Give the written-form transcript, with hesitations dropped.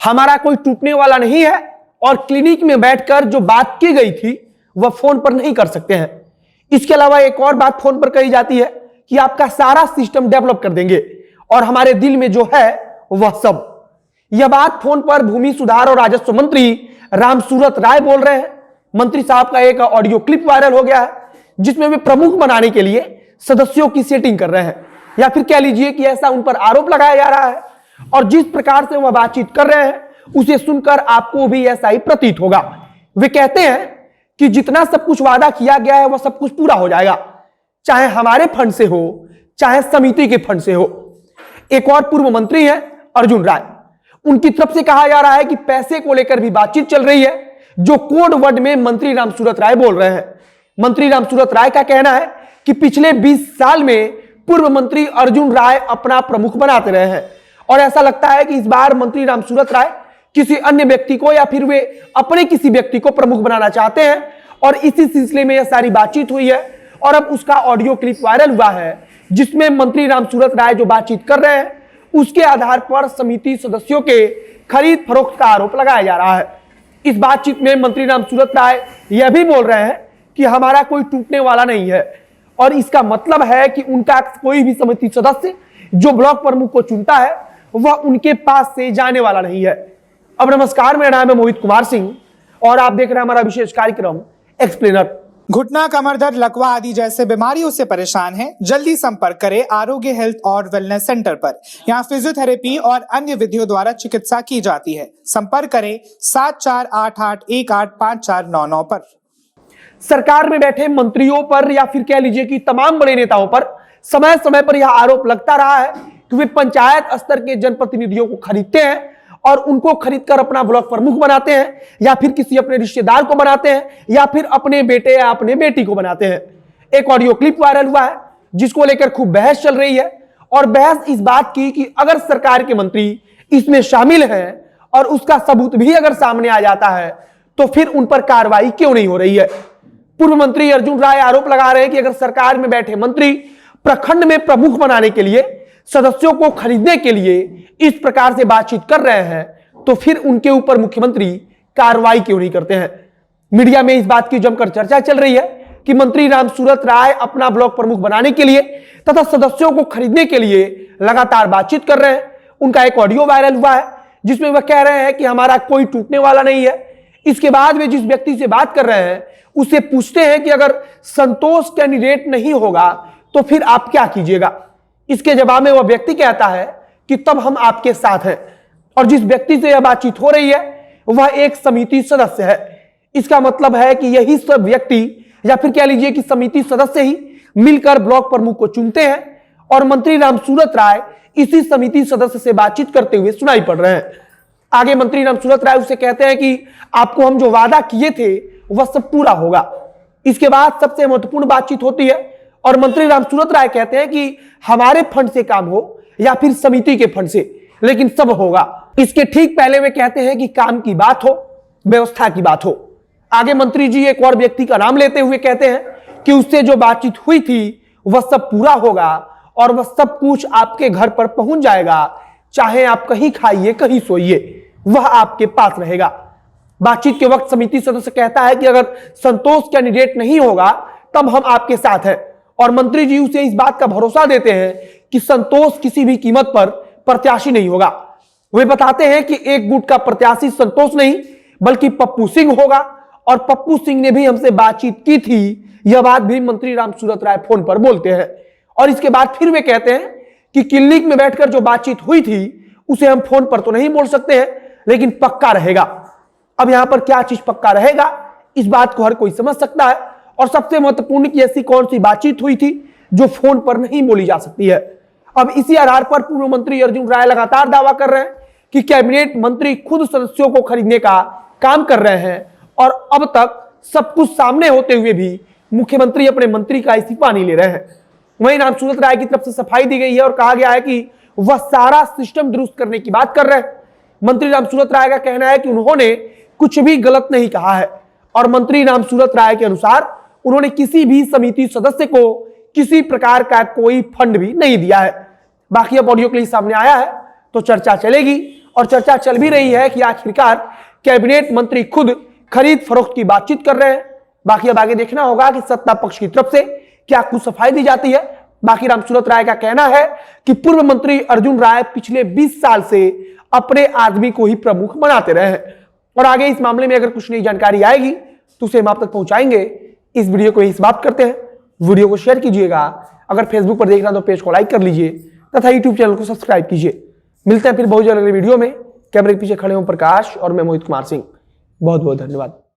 हमारा कोई टूटने वाला नहीं है और क्लिनिक में बैठकर जो बात की गई थी वह फोन पर नहीं कर सकते हैं। इसके अलावा एक और बात फोन पर कही जाती है कि आपका सारा सिस्टम डेवलप कर देंगे और हमारे दिल में जो है वह सब। यह बात फोन पर भूमि सुधार और राजस्व मंत्री रामसूरत राय बोल रहे हैं। मंत्री साहब का एक ऑडियो क्लिप वायरल हो गया है जिसमें वे प्रमुख बनाने के लिए सदस्यों की सेटिंग कर रहे हैं, या फिर कह लीजिए कि ऐसा उन पर आरोप लगाया जा रहा है। और जिस प्रकार से वह बातचीत कर रहे हैं उसे सुनकर आपको भी ऐसा ही प्रतीत होगा। वे कहते हैं कि जितना सब कुछ वादा किया गया है वह सब कुछ पूरा हो जाएगा, चाहे हमारे फंड से हो चाहे समिति के फंड से हो। एक और पूर्व मंत्री है अर्जुन राय, उनकी तरफ से कहा जा रहा है कि पैसे को लेकर भी बातचीत चल रही है, जो कोड वर्ड में मंत्री रामसूरत राय बोल रहे हैं। मंत्री रामसूरत राय का कहना है कि पिछले 20 साल में पूर्व मंत्री अर्जुन राय अपना प्रमुख बनाते रहे हैं और ऐसा लगता है कि इस बार मंत्री रामसूरत राय किसी अन्य व्यक्ति को या फिर वे अपने किसी व्यक्ति को प्रमुख बनाना चाहते हैं और इसी सिलसिले में यह सारी बातचीत हुई है। और अब उसका ऑडियो क्लिप वायरल हुआ है जिसमें मंत्री रामसूरत राय जो बातचीत कर रहे हैं उसके आधार पर समिति सदस्यों के खरीद फरोख्त का आरोप लगाया जा रहा है। इस बातचीत में मंत्री रामसूरत राय यह भी बोल रहे हैं कि हमारा कोई टूटने वाला नहीं है और इसका मतलब है कि उनका कोई भी समिति सदस्य जो ब्लॉक प्रमुख को चुनता है वह उनके पास से जाने वाला नहीं है। अब नमस्कार, मेरा नाम है मोहित कुमार सिंह और आप देख रहे हैं हमारा विशेष कार्यक्रम एक्सप्लेनर। घुटना, कमर दर्द, लकवा आदि जैसे बीमारियों से परेशान हैं? जल्दी संपर्क करें आरोग्य हेल्थ और वेलनेस सेंटर पर। यहाँ फिजियोथेरेपी और अन्य विधियों द्वारा चिकित्सा की जाती है। संपर्क करें 7488185499 पर। सरकार में बैठे मंत्रियों पर या फिर कह लीजिए कि तमाम बड़े नेताओं पर समय समय पर यह आरोप लगता रहा है कि वे पंचायत स्तर के जनप्रतिनिधियों को खरीदते हैं और उनको खरीदकर अपना ब्लॉक प्रमुख बनाते हैं या फिर किसी अपने रिश्तेदार को बनाते हैं या फिर अपने बेटे या अपने बेटी को बनाते हैं। एक ऑडियो क्लिप वायरल हुआ है जिसको लेकर खूब बहस चल रही है और बहस इस बात की कि अगर सरकार के मंत्री इसमें शामिल हैं और उसका सबूत भी अगर सामने आ जाता है तो फिर उन पर कार्रवाई क्यों नहीं हो रही है। पूर्व मंत्री अर्जुन राय आरोप लगा रहे हैं कि अगर सरकार में बैठे मंत्री प्रखंड में प्रमुख बनाने के लिए, सदस्यों को खरीदने के लिए इस प्रकार से बातचीत कर रहे हैं तो फिर उनके ऊपर मुख्यमंत्री कार्रवाई क्यों नहीं करते हैं। मीडिया में इस बात की जमकर चर्चा चल रही है कि मंत्री रामसूरत राय अपना ब्लॉक प्रमुख बनाने के लिए तथा सदस्यों को खरीदने के लिए लगातार बातचीत कर रहे हैं। उनका एक ऑडियो वायरल हुआ है जिसमें वह कह रहे हैं कि हमारा कोई टूटने वाला नहीं है। इसके बाद वे जिस व्यक्ति से बात कर रहे हैं उससे पूछते हैं कि अगर संतोष कैंडिडेट नहीं होगा तो फिर आप क्या कीजिएगा। इसके जवाब में वह व्यक्ति कहता है कि तब हम आपके साथ हैं। और जिस व्यक्ति से यह बातचीत हो रही है वह एक समिति सदस्य है। इसका मतलब है कि यही सब व्यक्ति या फिर कह लीजिए कि समिति सदस्य ही मिलकर ब्लॉक प्रमुख को चुनते हैं और मंत्री रामसूरत राय इसी समिति सदस्य से बातचीत करते हुए सुनाई पड़ रहे हैं। आगे मंत्री रामसूरत राय उसे कहते हैं कि आपको हम जो वादा किए थे वह सब पूरा होगा। इसके बाद सबसे महत्वपूर्ण बातचीत होती है और मंत्री रामसूरत राय कहते हैं कि हमारे फंड से काम हो या फिर समिति के फंड से, लेकिन सब होगा। इसके ठीक पहले वे कहते हैं कि काम की बात हो, व्यवस्था की बात हो। आगे मंत्री जी एक और व्यक्ति का नाम लेते हुए कहते हैं कि उससे जो बातचीत हुई थी वह सब पूरा होगा और वह सब कुछ आपके घर पर पहुंच जाएगा, चाहे आप कहीं खाइए कहीं सोइए, वह आपके पास रहेगा। बातचीत के वक्त समिति सदस्य कहता है कि अगर संतोष कैंडिडेट नहीं होगा तब हम आपके साथ हैं और मंत्री जी उसे इस बात का भरोसा देते हैं कि संतोष किसी भी कीमत पर प्रत्याशी नहीं होगा। वे बताते हैं कि एक गुट का प्रत्याशी संतोष नहीं बल्कि पप्पू सिंह होगा और पप्पू सिंह ने भी हमसे बातचीत की थी। यह बात भी मंत्री रामसूरत राय फोन पर बोलते हैं और इसके बाद फिर वे कहते हैं कि क्लिनिक में बैठकर जो बातचीत हुई थी उसे हम फोन पर तो नहीं बोल सकते हैं लेकिन पक्का रहेगा। अब यहां पर क्या चीज पक्का रहेगा इस बात को हर कोई समझ सकता है और सबसे महत्वपूर्ण कि ऐसी कौन सी बातचीत हुई थी जो फोन पर नहीं बोली जा सकती है। अब इसी आधार पर पूर्व मंत्री अर्जुन राय लगातार दावा कर रहे हैं कि कैबिनेट मंत्री खुद सदस्यों को खरीदने का काम कर रहे हैं और अब तक सब कुछ सामने होते हुए भी मुख्यमंत्री अपने मंत्री का इस्तीफा नहीं ले रहे हैं। वहीं रामसूरत राय की तरफ से सफाई दी गई है और कहा गया है कि वह सारा सिस्टम दुरुस्त करने की बात कर रहे हैं। मंत्री रामसूरत राय का कहना है कि उन्होंने कुछ भी गलत नहीं कहा है और मंत्री रामसूरत राय के अनुसार उन्होंने किसी भी समिति सदस्य को किसी प्रकार का कोई फंड भी नहीं दिया है। बाकी अब ऑडियो क्लिप सामने आया है तो चर्चा चलेगी और चर्चा चल भी रही है कि आखिरकार कैबिनेट मंत्री खुद खरीद फरोख्त की बातचीत कर रहे हैं। बाकी अब आगे देखना होगा कि सत्ता पक्ष की तरफ से क्या कुछ सफाई दी जाती है। बाकी रामसूरत राय का कहना है कि पूर्व मंत्री अर्जुन राय पिछले 20 साल से अपने आदमी को ही प्रमुख बनाते रहे हैं और आगे इस मामले में अगर कुछ नई जानकारी आएगी तो उसे हम आप तक पहुंचाएंगे। इस वीडियो को यही समाप्त करते हैं। वीडियो को शेयर कीजिएगा, अगर फेसबुक पर देख रहे हैं तो पेज को लाइक कर लीजिए तथा यूट्यूब चैनल को सब्सक्राइब कीजिए। मिलते हैं फिर बहुत जल्द अगले वीडियो में। कैमरे के पीछे खड़े हों प्रकाश और मैं मोहित कुमार सिंह। बहुत बहुत धन्यवाद।